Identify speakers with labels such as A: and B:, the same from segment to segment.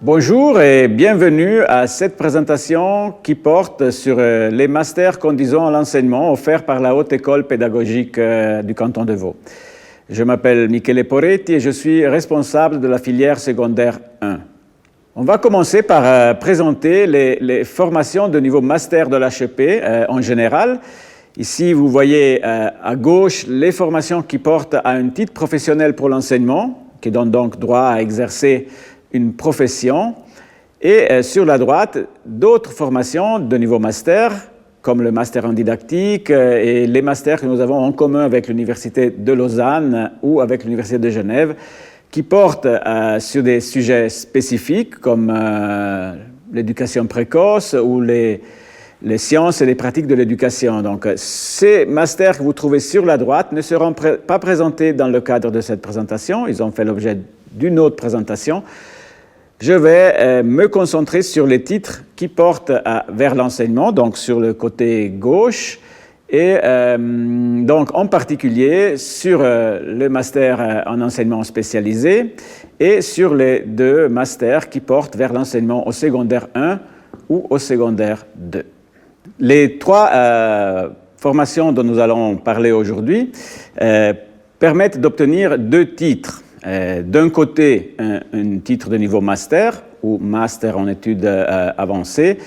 A: Bonjour et bienvenue à cette présentation qui porte sur les masters conduisant à l'enseignement offerts par la Haute École pédagogique du canton de Vaud. Je m'appelle Michele Poretti et je suis responsable de la filière secondaire 1. On va commencer par présenter les formations de niveau master de l'HEP en général. Ici, vous voyez à gauche les formations qui portent à un titre professionnel pour l'enseignement, qui donne donc droit à exercer une profession, et sur la droite, d'autres formations de niveau master, comme le master en didactique et les masters que nous avons en commun avec l'Université de Lausanne ou avec l'Université de Genève, qui portent sur des sujets spécifiques comme l'éducation précoce ou les sciences et les pratiques de l'éducation. Donc, ces masters que vous trouvez sur la droite ne seront pas présentés dans le cadre de cette présentation. Ils ont fait l'objet d'une autre présentation. Je vais me concentrer sur les titres qui portent vers l'enseignement, donc sur le côté gauche, et donc en particulier sur le master en enseignement spécialisé et sur les deux masters qui portent vers l'enseignement au secondaire 1 ou au secondaire 2. Les trois formations dont nous allons parler aujourd'hui permettent d'obtenir deux titres. D'un côté, un titre de niveau master, ou master en études avancées,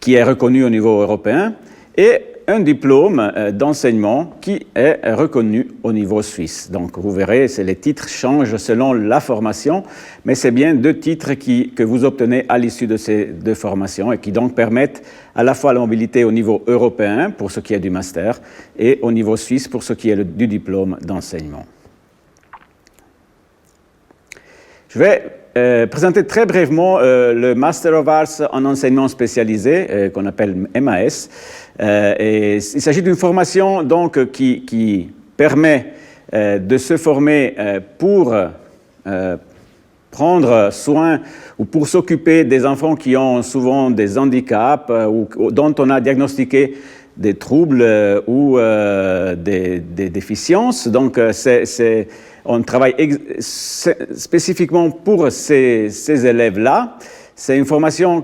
A: qui est reconnu au niveau européen, et un diplôme d'enseignement qui est reconnu au niveau suisse. Donc, vous verrez, les titres changent selon la formation, mais c'est bien deux titres que vous obtenez à l'issue de ces deux formations et qui donc permettent à la fois la mobilité au niveau européen, pour ce qui est du master, et au niveau suisse, pour ce qui est du diplôme d'enseignement. Je vais présenter très brièvement le Master of Arts en enseignement spécialisé, qu'on appelle MAS. Et il s'agit d'une formation donc, qui permet de se former pour prendre soin ou pour s'occuper des enfants qui ont souvent des handicaps ou dont on a diagnostiqué des troubles ou des déficiences. Donc, on travaille spécifiquement pour ces élèves-là. C'est une formation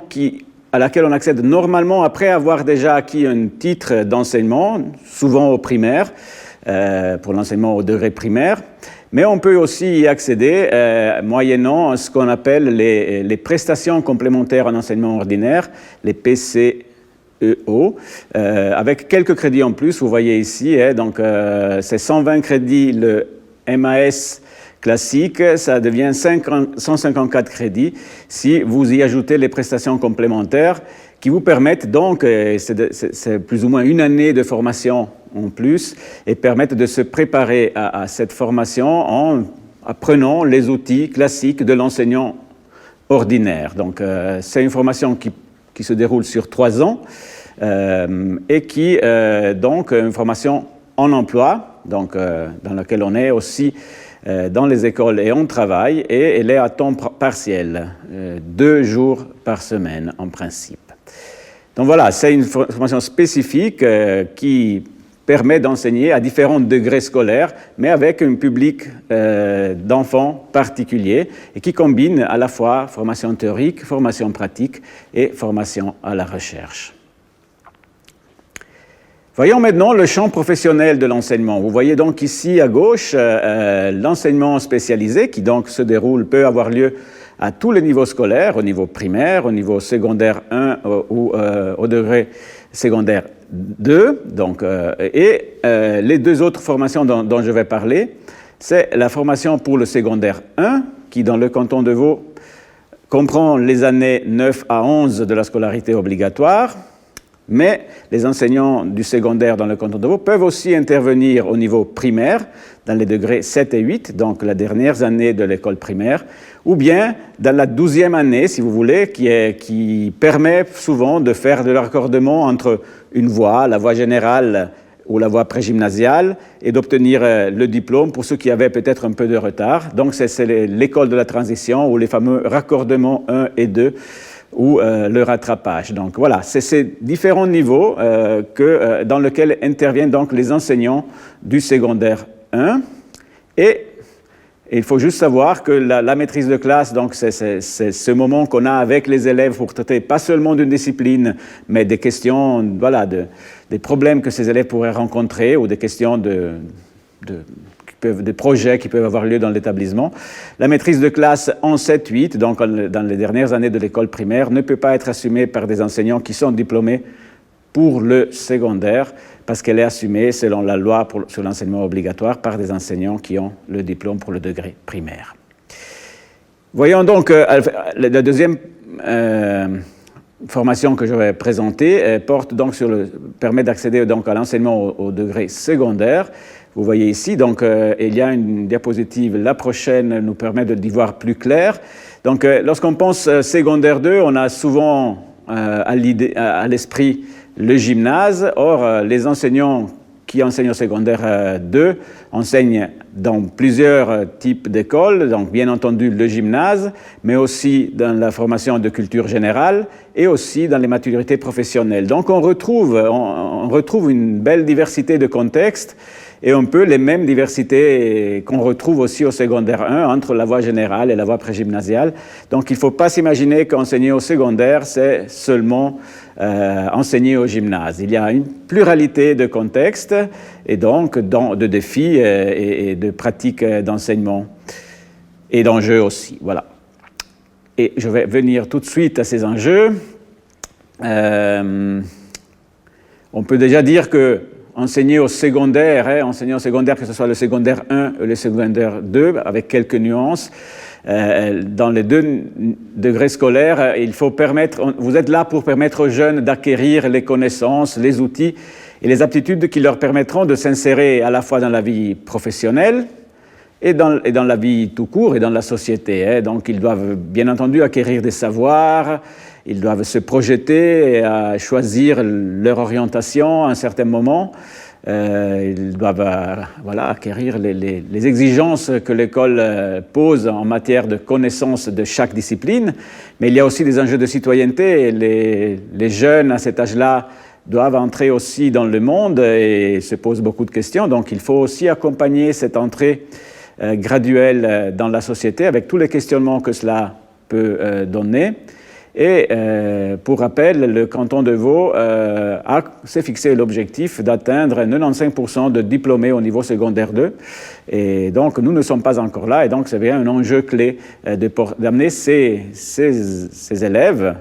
A: à laquelle on accède normalement après avoir déjà acquis un titre d'enseignement, souvent au primaire, pour l'enseignement au degré primaire. Mais on peut aussi y accéder moyennant ce qu'on appelle les prestations complémentaires en enseignement ordinaire, les PCEO, avec quelques crédits en plus. Vous voyez ici, donc c'est 120 crédits le MAS classique, ça devient 154 crédits si vous y ajoutez les prestations complémentaires qui vous permettent donc, c'est plus ou moins une année de formation en plus, et permettent de se préparer à cette formation en apprenant les outils classiques de l'enseignant ordinaire. Donc c'est une formation qui se déroule sur 3 ans et qui donc une formation en emploi, donc dans laquelle on est aussi dans les écoles et on travaille, et elle est à temps partiel, 2 jours par semaine en principe. Donc voilà, c'est une formation spécifique qui permet d'enseigner à différents degrés scolaires, mais avec un public d'enfants particulier, et qui combine à la fois formation théorique, formation pratique et formation à la recherche. Voyons maintenant le champ professionnel de l'enseignement. Vous voyez donc ici à gauche l'enseignement spécialisé qui donc peut avoir lieu à tous les niveaux scolaires, au niveau primaire, au niveau secondaire 1 ou au degré secondaire 2. Donc, les deux autres formations dont je vais parler, c'est la formation pour le secondaire 1 qui dans le canton de Vaud comprend les années 9 à 11 de la scolarité obligatoire. Mais les enseignants du secondaire dans le canton de Vaud peuvent aussi intervenir au niveau primaire, dans les degrés 7 et 8, donc la dernière année de l'école primaire, ou bien dans la 12e année, si vous voulez, qui permet souvent de faire de raccordement entre une voie, la voie générale ou la voie prégymnasiale, et d'obtenir le diplôme pour ceux qui avaient peut-être un peu de retard. Donc c'est l'école de la transition, ou les fameux raccordements 1 et 2, ou le rattrapage. Donc voilà, c'est ces différents niveaux dans lesquels interviennent donc les enseignants du secondaire 1. Et Et il faut juste savoir que la maîtrise de classe, donc c'est ce moment qu'on a avec les élèves pour traiter pas seulement d'une discipline, mais des questions, voilà, des problèmes que ces élèves pourraient rencontrer ou des questions des projets qui peuvent avoir lieu dans l'établissement. La maîtrise de classe en 7-8, donc dans les dernières années de l'école primaire, ne peut pas être assumée par des enseignants qui sont diplômés pour le secondaire, parce qu'elle est assumée selon la loi sur l'enseignement obligatoire par des enseignants qui ont le diplôme pour le degré primaire. Voyons donc la deuxième formation que je vais présenter porte donc permet d'accéder donc à l'enseignement au degré secondaire. Vous voyez ici, donc il y a une diapositive, la prochaine nous permet d'y voir plus clair. Donc lorsqu'on pense secondaire 2, on a souvent à l'esprit le gymnase. Or, les enseignants qui enseignent au secondaire 2 enseignent dans plusieurs types d'écoles, donc bien entendu le gymnase, mais aussi dans la formation de culture générale et aussi dans les maturités professionnelles. Donc on retrouve une belle diversité de contextes et un peu les mêmes diversités qu'on retrouve aussi au secondaire 1 entre la voie générale et la voie prégymnasiale. Donc il ne faut pas s'imaginer qu'enseigner au secondaire, c'est seulement enseigner au gymnase. Il y a une pluralité de contextes et donc de défis et de pratiques d'enseignement et d'enjeux aussi. Voilà. Et je vais venir tout de suite à ces enjeux. On peut déjà dire que enseigner au secondaire, que ce soit le secondaire 1 ou le secondaire 2, avec quelques nuances, dans les deux degrés scolaires, il faut vous êtes là pour permettre aux jeunes d'acquérir les connaissances, les outils et les aptitudes qui leur permettront de s'insérer à la fois dans la vie professionnelle et dans la vie tout court et dans la société. Donc ils doivent bien entendu acquérir des savoirs, ils doivent se projeter et choisir leur orientation à un certain moment. Ils doivent acquérir les exigences que l'école pose en matière de connaissance de chaque discipline, mais il y a aussi des enjeux de citoyenneté. Les jeunes à cet âge-là doivent entrer aussi dans le monde et se posent beaucoup de questions, donc il faut aussi accompagner cette entrée graduelle dans la société avec tous les questionnements que cela peut donner. Et pour rappel, le canton de Vaud s'est fixé l'objectif d'atteindre 95% de diplômés au niveau secondaire 2. Et donc, nous ne sommes pas encore là. Et donc, c'est bien un enjeu clé d'amener ces élèves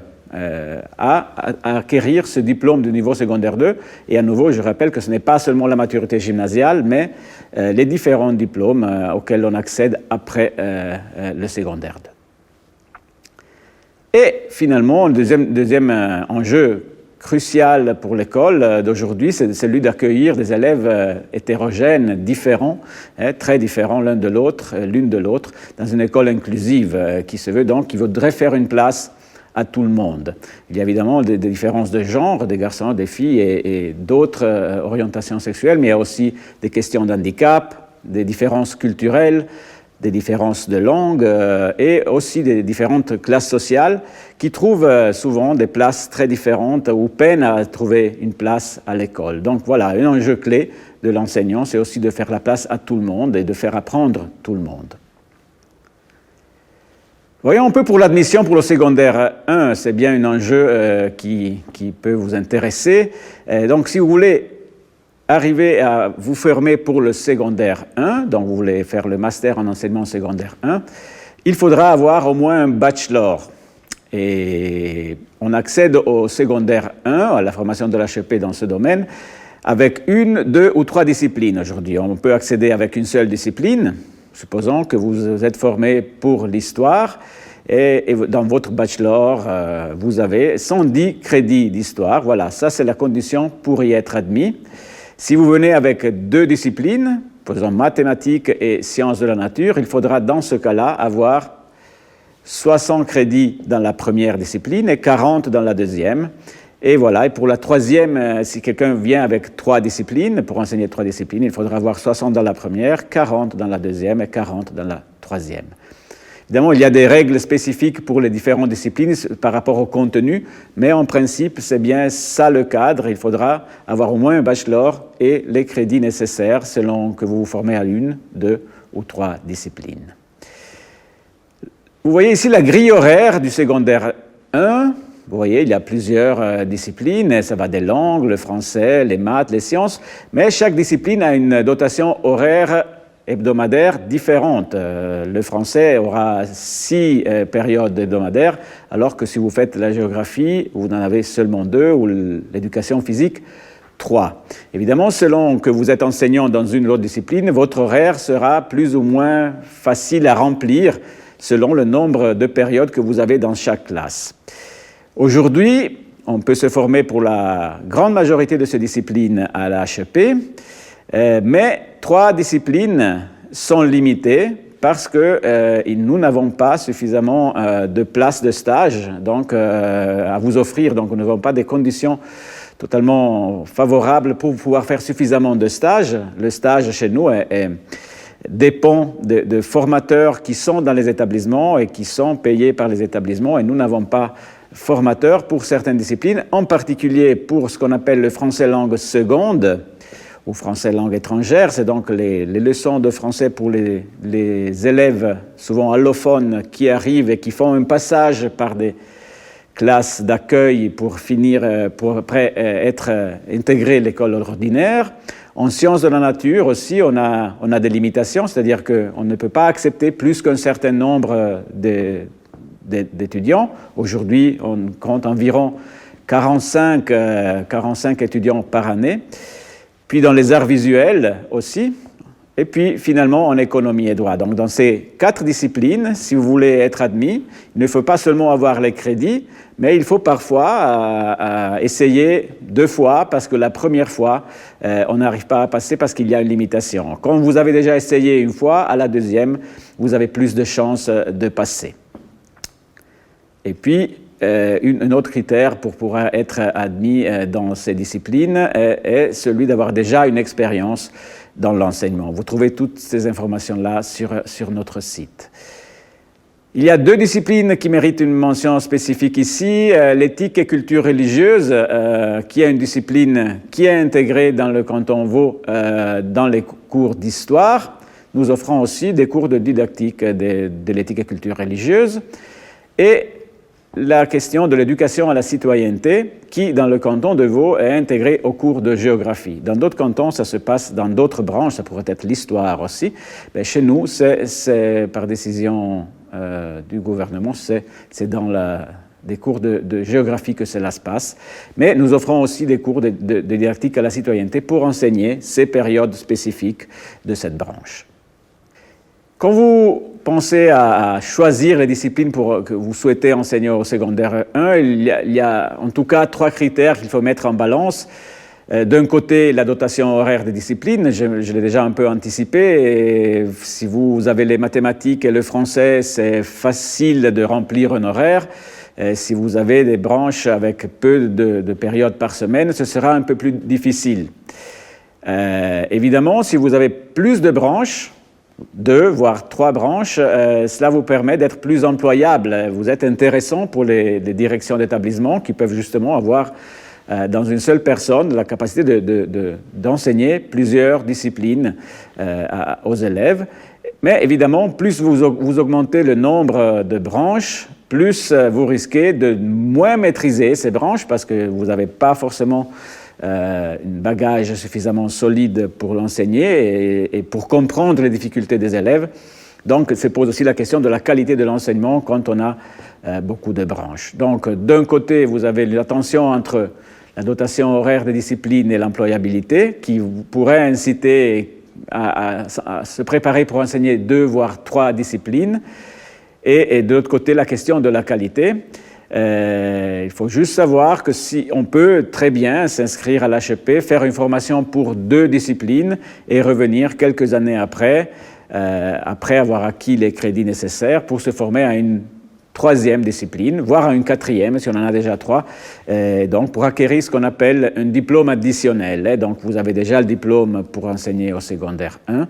A: à acquérir ce diplôme du niveau secondaire 2. Et à nouveau, je rappelle que ce n'est pas seulement la maturité gymnasiale, mais les différents diplômes auxquels on accède après le secondaire 2. Et finalement, le deuxième enjeu crucial pour l'école d'aujourd'hui, c'est celui d'accueillir des élèves hétérogènes, différents, très différents l'une de l'autre, dans une école inclusive qui se veut donc, qui voudrait faire une place à tout le monde. Il y a évidemment des différences de genre, des garçons, des filles et d'autres orientations sexuelles, mais il y a aussi des questions d'handicap, des différences culturelles, des différences de langue et aussi des différentes classes sociales qui trouvent souvent des places très différentes ou peinent à trouver une place à l'école. Donc voilà, un enjeu clé de l'enseignant, c'est aussi de faire la place à tout le monde et de faire apprendre tout le monde. Voyons un peu pour l'admission pour le secondaire 1, c'est bien un enjeu qui peut vous intéresser. Donc si vous voulez arriver à vous former pour le secondaire 1, donc vous voulez faire le master en enseignement secondaire 1, il faudra avoir au moins un bachelor. Et on accède au secondaire 1, à la formation de l'HEP dans ce domaine, avec 1, 2 ou 3 disciplines aujourd'hui. On peut accéder avec une seule discipline, supposons que vous êtes formé pour l'histoire, et dans votre bachelor, vous avez 110 crédits d'histoire. Voilà, ça c'est la condition pour y être admis. Si vous venez avec 2 disciplines, par exemple mathématiques et sciences de la nature, il faudra dans ce cas-là avoir 60 crédits dans la première discipline et 40 dans la deuxième. Et voilà, et pour la troisième, si quelqu'un vient avec 3 disciplines, pour enseigner 3 disciplines, il faudra avoir 60 dans la première, 40 dans la deuxième et 40 dans la troisième. Évidemment, il y a des règles spécifiques pour les différentes disciplines par rapport au contenu, mais en principe, c'est bien ça le cadre. Il faudra avoir au moins un bachelor et les crédits nécessaires selon que vous vous formez à 1, 2 ou 3 disciplines. Vous voyez ici la grille horaire du secondaire 1. Vous voyez, il y a plusieurs disciplines, ça va des langues, le français, les maths, les sciences, mais chaque discipline a une dotation horaire hebdomadaire différente. Le français aura 6 périodes hebdomadaires, alors que si vous faites la géographie, vous en avez seulement 2, ou l'éducation physique, 3. Évidemment, selon que vous êtes enseignant dans une ou l'autre discipline, votre horaire sera plus ou moins facile à remplir selon le nombre de périodes que vous avez dans chaque classe. Aujourd'hui, on peut se former pour la grande majorité de ces disciplines à la HEP, mais 3 disciplines sont limitées parce que nous n'avons pas suffisamment de places de stage donc, à vous offrir. Donc, nous n'avons pas des conditions totalement favorables pour pouvoir faire suffisamment de stages. Le stage chez nous dépend de formateurs qui sont dans les établissements et qui sont payés par les établissements, et nous n'avons pas formateurs pour certaines disciplines, en particulier pour ce qu'on appelle le français langue seconde ou français langue étrangère. C'est donc les leçons de français pour les élèves souvent allophones qui arrivent et qui font un passage par des classes d'accueil pour finir, pour après être intégrés à l'école ordinaire. En sciences de la nature aussi, on a des limitations, c'est-à-dire qu'on ne peut pas accepter plus qu'un certain nombre d'étudiants. Aujourd'hui, on compte environ 45 étudiants par année. Puis dans les arts visuels aussi. Et puis finalement en économie et droit. Donc dans ces 4 disciplines, si vous voulez être admis, il ne faut pas seulement avoir les crédits, mais il faut parfois essayer 2 fois, parce que la première fois, on n'arrive pas à passer parce qu'il y a une limitation. Quand vous avez déjà essayé une fois, à la deuxième, vous avez plus de chances de passer. Et puis, un autre critère pour pouvoir être admis dans ces disciplines est celui d'avoir déjà une expérience dans l'enseignement. Vous trouvez toutes ces informations-là sur notre site. Il y a 2 disciplines qui méritent une mention spécifique ici. L'éthique et culture religieuse, qui est une discipline qui est intégrée dans le canton Vaud dans les cours d'histoire. Nous offrons aussi des cours de didactique de l'éthique et culture religieuse. Et la question de l'éducation à la citoyenneté, qui, dans le canton de Vaud, est intégrée au cours de géographie. Dans d'autres cantons, ça se passe dans d'autres branches, ça pourrait être l'histoire aussi. Mais chez nous, c'est par décision du gouvernement, c'est dans des cours de géographie que cela se passe. Mais nous offrons aussi des cours de didactique à la citoyenneté pour enseigner ces périodes spécifiques de cette branche. Quand vous pensez à choisir les disciplines que vous souhaitez enseigner au secondaire 1, il y a en tout cas 3 critères qu'il faut mettre en balance. D'un côté, la dotation horaire des disciplines, je l'ai déjà un peu anticipé, et si vous avez les mathématiques et le français, c'est facile de remplir un horaire. Si vous avez des branches avec peu de périodes par semaine, ce sera un peu plus difficile. Évidemment, si vous avez plus de branches, 2 voire 3 branches, cela vous permet d'être plus employable. Vous êtes intéressant pour les directions d'établissement qui peuvent justement avoir dans une seule personne la capacité d'enseigner plusieurs disciplines aux élèves. Mais évidemment, plus vous augmentez le nombre de branches, plus vous risquez de moins maîtriser ces branches parce que vous n'avez pas forcément un bagage suffisamment solide pour l'enseigner et pour comprendre les difficultés des élèves. Donc, se pose aussi la question de la qualité de l'enseignement quand on a beaucoup de branches. Donc, d'un côté, vous avez la tension entre la dotation horaire des disciplines et l'employabilité qui pourrait inciter à se préparer pour enseigner 2 voire 3 disciplines. Et de l'autre côté, la question de la qualité. Il faut juste savoir que si on peut très bien s'inscrire à l'HEP, faire une formation pour 2 disciplines et revenir quelques années après avoir acquis les crédits nécessaires pour se former à une 3e discipline, voire à une 4e si on en a déjà 3, donc pour acquérir ce qu'on appelle un diplôme additionnel. Donc vous avez déjà le diplôme pour enseigner au secondaire 1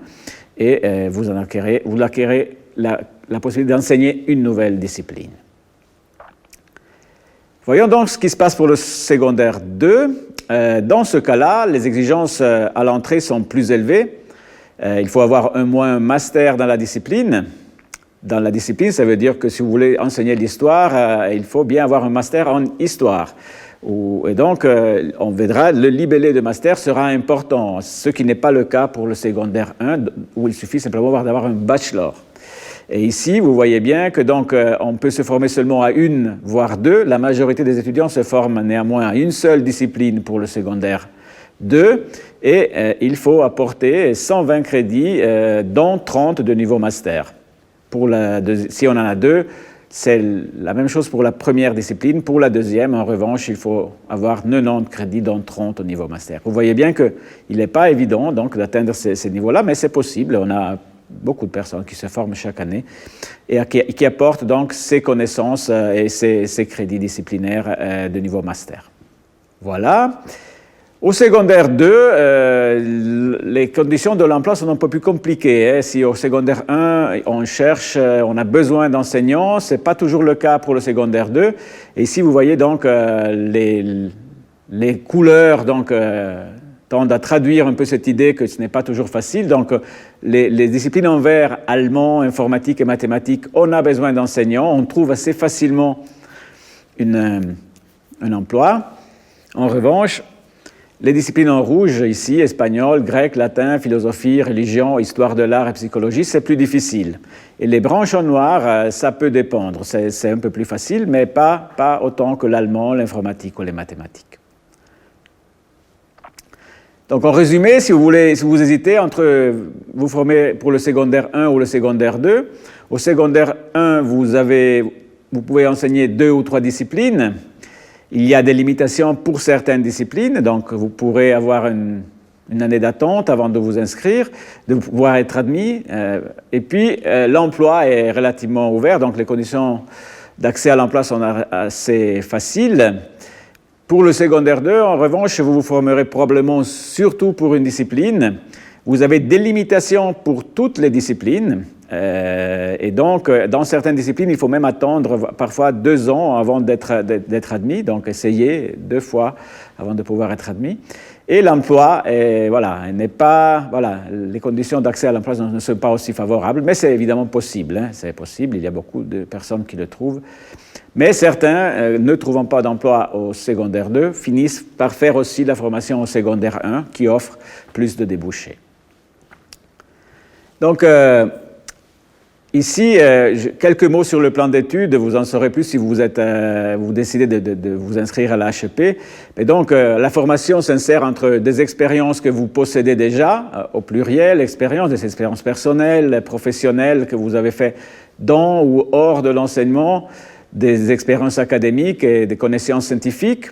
A: et vous acquérez la possibilité d'enseigner une nouvelle discipline. Voyons donc ce qui se passe pour le secondaire 2. Dans ce cas-là, les exigences à l'entrée sont plus élevées. Il faut avoir au moins un master dans la discipline. dans la discipline, ça veut dire que si vous voulez enseigner l'histoire, il faut bien avoir un master en histoire. Et donc, on verra, le libellé de master sera important, ce qui n'est pas le cas pour le secondaire 1, où il suffit simplement d'avoir un bachelor. Et ici, vous voyez bien que donc, on peut se former seulement à une, voire deux. La majorité des étudiants se forment néanmoins à une seule discipline pour le secondaire 2, et il faut apporter 120 crédits, dont 30 de niveau master. Si on en a deux, c'est la même chose pour la première discipline. Pour la deuxième, en revanche, il faut avoir 90 crédits, dont 30 au niveau master. Vous voyez bien qu'il n'est pas évident donc, d'atteindre ces niveaux-là, mais c'est possible. On a beaucoup de personnes qui se forment chaque année et qui apportent donc ces connaissances et ces crédits disciplinaires de niveau master. Voilà. Au secondaire 2, les conditions de l'emploi sont un peu plus compliquées. Si au secondaire 1, on a besoin d'enseignants, ce n'est pas toujours le cas pour le secondaire 2. Et ici, vous voyez donc les couleurs tendent à traduire un peu cette idée que ce n'est pas toujours facile. Donc, les disciplines en vert, allemand, informatique et mathématiques, on a besoin d'enseignants. On trouve assez facilement un emploi. En revanche, les disciplines en rouge, ici, espagnol, grec, latin, philosophie, religion, histoire de l'art et psychologie, c'est plus difficile. Et les branches en noir, ça peut dépendre. C'est un peu plus facile, mais pas autant que l'allemand, l'informatique ou les mathématiques. Donc, en résumé, si vous hésitez entre vous former pour le secondaire 1 ou le secondaire 2, au secondaire 1, vous pouvez enseigner 2 ou 3 disciplines. Il y a des limitations pour certaines disciplines, donc vous pourrez avoir une année d'attente avant de vous inscrire, de pouvoir être admis. Et puis, l'emploi est relativement ouvert, donc les conditions d'accès à l'emploi sont assez faciles. Pour le secondaire 2, en revanche, vous vous formerez probablement surtout pour une discipline. Vous avez des limitations pour toutes les disciplines. Et donc, dans certaines disciplines, il faut même attendre parfois 2 ans avant d'être admis, donc essayer 2 fois avant de pouvoir être admis. Et l'emploi, les conditions d'accès à l'emploi ne sont pas aussi favorables, mais c'est évidemment possible. C'est possible, il y a beaucoup de personnes qui le trouvent. Mais certains, ne trouvant pas d'emploi au secondaire 2, finissent par faire aussi la formation au secondaire 1, qui offre plus de débouchés. Donc, ici, quelques mots sur le plan d'études, vous en saurez plus si vous décidez de vous inscrire à la HEP. Mais donc, la formation s'insère entre des expériences que vous possédez déjà, au pluriel, des expériences personnelles, professionnelles que vous avez fait dans ou hors de l'enseignement, des expériences académiques et des connaissances scientifiques,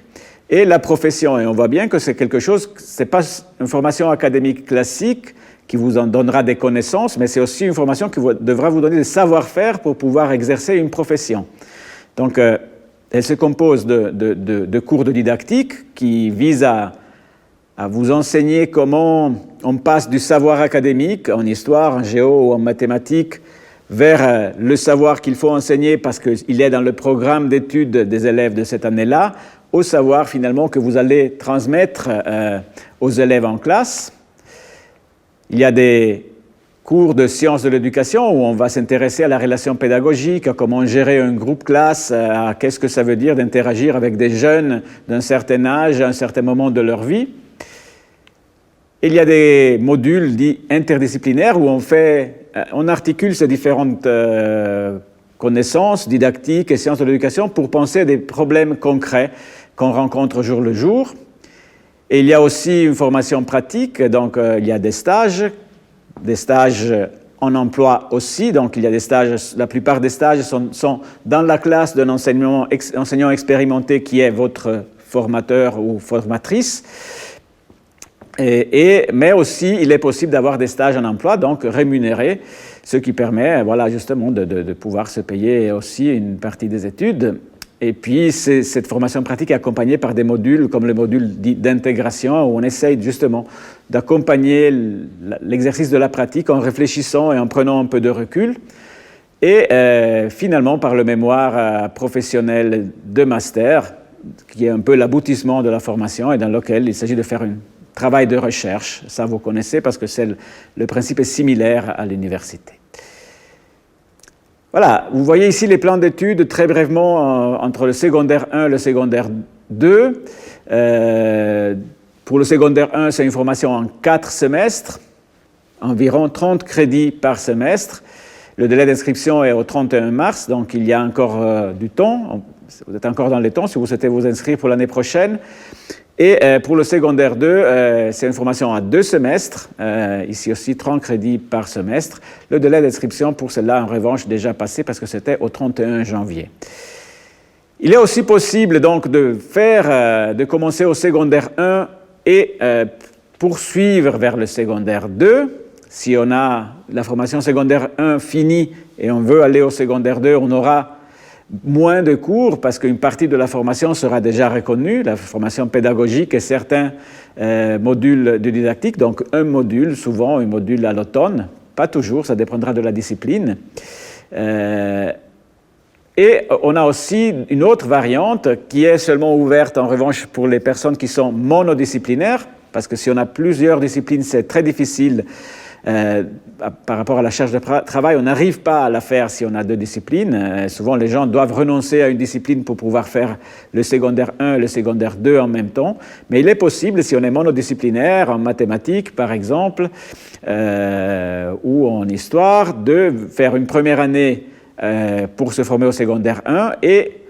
A: et la profession. Et on voit bien que c'est quelque chose, c'est pas une formation académique classique, qui vous en donnera des connaissances, mais c'est aussi une formation qui devra vous donner des savoir-faire pour pouvoir exercer une profession. Donc, elle se compose de cours de didactique qui visent à vous enseigner comment on passe du savoir académique en histoire, en géo ou en mathématiques vers le savoir qu'il faut enseigner parce qu'il est dans le programme d'études des élèves de cette année-là, au savoir finalement que vous allez transmettre aux élèves en classe. Il y a des cours de sciences de l'éducation où on va s'intéresser à la relation pédagogique, à comment gérer un groupe classe, à qu'est-ce que ça veut dire d'interagir avec des jeunes d'un certain âge, à un certain moment de leur vie. Il y a des modules dits interdisciplinaires où on articule ces différentes connaissances didactiques et sciences de l'éducation pour penser à des problèmes concrets qu'on rencontre au jour le jour. Et il y a aussi une formation pratique, donc il y a des stages en emploi aussi, donc il y a des stages, la plupart des stages sont dans la classe d'un enseignant expérimenté qui est votre formateur ou formatrice, mais aussi il est possible d'avoir des stages en emploi, donc rémunérés, ce qui permet justement de pouvoir se payer aussi une partie des études. Et puis, cette formation pratique est accompagnée par des modules comme le module d'intégration où on essaye justement d'accompagner l'exercice de la pratique en réfléchissant et en prenant un peu de recul. Et finalement, par le mémoire professionnel de master, qui est un peu l'aboutissement de la formation et dans lequel il s'agit de faire un travail de recherche. Ça, vous connaissez parce que le principe est similaire à l'université. Voilà, vous voyez ici les plans d'études très brièvement entre le secondaire 1 et le secondaire 2. Pour le secondaire 1, c'est une formation en 4 semestres, environ 30 crédits par semestre. Le délai d'inscription est au 31 mars, donc il y a encore du temps. Vous êtes encore dans les temps si vous souhaitez vous inscrire pour l'année prochaine. Et pour le secondaire 2, c'est une formation à 2 semestres, ici aussi 30 crédits par semestre. Le délai d'inscription pour celle-là, en revanche, déjà passé parce que c'était au 31 janvier. Il est aussi possible donc de commencer au secondaire 1 et poursuivre vers le secondaire 2. Si on a la formation secondaire 1 finie et on veut aller au secondaire 2, on aura moins de cours parce qu'une partie de la formation sera déjà reconnue, la formation pédagogique et certains modules de didactique, donc un module, souvent un module à l'automne, pas toujours, ça dépendra de la discipline. Et on a aussi une autre variante qui est seulement ouverte en revanche pour les personnes qui sont monodisciplinaires, parce que si on a plusieurs disciplines, c'est très difficile par rapport à la charge de travail, on n'arrive pas à la faire si on a 2 disciplines. Souvent, les gens doivent renoncer à une discipline pour pouvoir faire le secondaire 1 et le secondaire 2 en même temps. Mais il est possible, si on est monodisciplinaire, en mathématiques par exemple, ou en histoire, de faire une première année pour se former au secondaire 1 et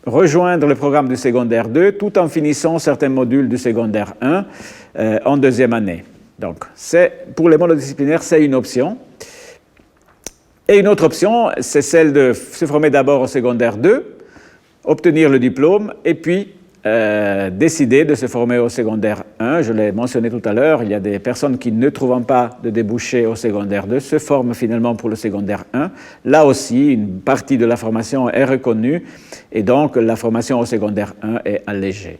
A: rejoindre le programme du secondaire 2 tout en finissant certains modules du secondaire 1 en deuxième année. Donc, pour les monodisciplinaires, c'est une option. Et une autre option, c'est celle de se former d'abord au secondaire 2, obtenir le diplôme, et puis décider de se former au secondaire 1. Je l'ai mentionné tout à l'heure, il y a des personnes qui, ne trouvant pas de débouché au secondaire 2, se forment finalement pour le secondaire 1. Là aussi, une partie de la formation est reconnue, et donc la formation au secondaire 1 est allégée.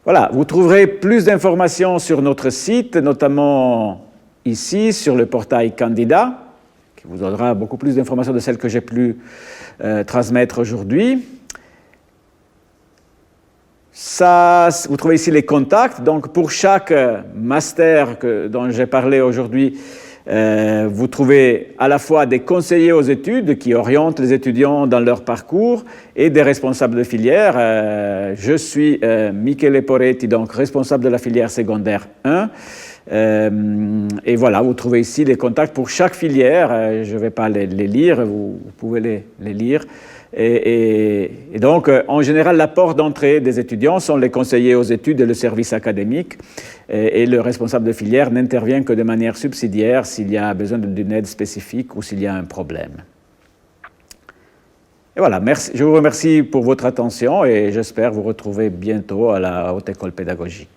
A: Voilà, vous trouverez plus d'informations sur notre site, notamment ici, sur le portail Candidat, qui vous donnera beaucoup plus d'informations de celles que j'ai pu transmettre aujourd'hui. Vous trouvez ici les contacts. Donc, pour chaque master dont j'ai parlé aujourd'hui, vous trouvez à la fois des conseillers aux études qui orientent les étudiants dans leur parcours et des responsables de filière. Je suis Michele Poretti, donc responsable de la filière secondaire 1. Et voilà, vous trouvez ici les contacts pour chaque filière. Je ne vais pas les lire, vous pouvez les lire. Et donc, en général, la porte d'entrée des étudiants sont les conseillers aux études et le service académique. Et le responsable de filière n'intervient que de manière subsidiaire s'il y a besoin d'une aide spécifique ou s'il y a un problème. Et voilà, je vous remercie pour votre attention et j'espère vous retrouver bientôt à la Haute École pédagogique.